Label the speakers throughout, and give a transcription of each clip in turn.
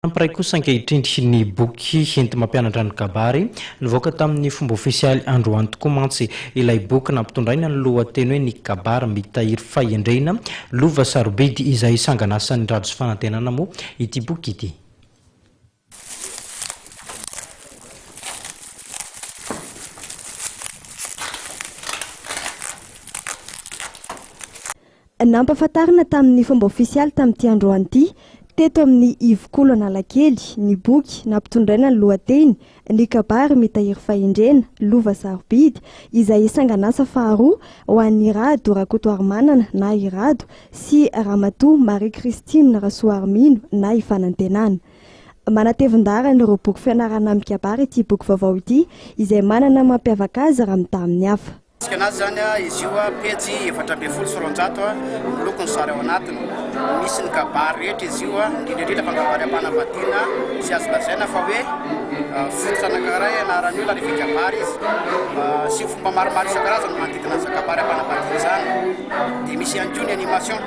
Speaker 1: Nampiray kosa ankehitrindry ny boky enti-mampianatra ny Kabary nivoaka tamin'ny fomba ofisialy androany tokoa mantsy ilay boky nampitondraina ny lohateny hoe ny Kabary mitahiry fahendrena lova sarobidy izay sanganasan'i Rado sy Fanantenana moa ity boky ity.
Speaker 2: Nampahafantarina tamin'ny fomba ofisialy tamin'ity androany ity teto amin'ny ivokolo Analakely ny boky nampitondraina ny lohateny ny Kabary mitahiry fahendrena lova sarobidy izay sanganasa faharoa ho an'ny Rado rakotoarimanana na i Rado sy ramatoa Marie Christine Rasoarimino na i Fanantenana. Manatevindara ireo boky fianarana amin'ny Kabary ity boky vaovao ity izay manana mampiavaka azy raha mitaha amin'ny hafa.
Speaker 3: Izy zany izy io pejy 420 milokony sary ao anatiny. Misy ny Kabary rehetra izy io indrindra fa Kabary ampanavadiana sy azo lazaina fa hoe fototra anankiray anaran'ny olona rehefa Kabary izy sy fomba maromaro isan-karazany manodidina azy Kabary ampanavadiana zany. Dia misy ihany koa ny animation.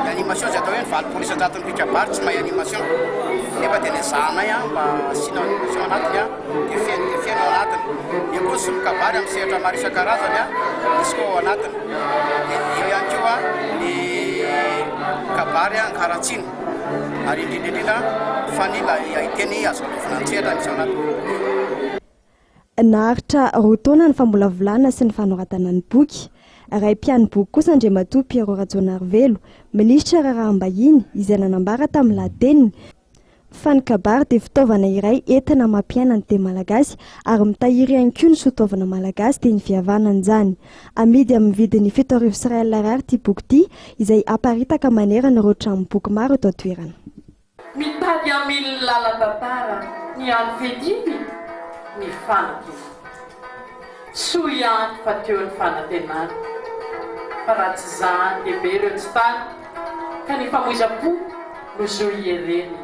Speaker 3: Ny animation izay atao hoe ny valopolo isan-jaton'ny mpiry Kabary tsy mahay animation. Nefa dia nizahanay mba asiana animation anatiny dia fiaino ao anatiny. Io koa sy ny Kabary amin'ny sehatra maro isan-karazany misy koa ao anatiny. Io ihany koa ny Kabary ankaratsiny ary indrindra fa ny ahiteny azo alovana an-tsehatra misy ao anatiny.
Speaker 2: Naharitra roa taona ny famolavolana sy ny fanoratana ny boky. Ray mpiano boky kosa Andriamatoa Piero Rajonarivelo minisitra raharaham-bahiny izay nanambara tamin'ny lohateniny fa ny Kabary dia fitaovana iray entina mampiaina ny teny malagasy ary mitahiry ihany koa ny soatoavana malagasy dia ny fihavanana izany. Amidy amin'ny vidiny 7,000 ariary ity boky ity izay aparitaka manerana ireo tranom-boky maro eto an-toerana.
Speaker 4: Mitady amin'ny lalan-tantara ny androany ny Fanantenana. Soa ihany fa teo ny Fanantenana fa raha tsy zany dia be ireo tsy tany ka ny famoiza-po no zo iereny.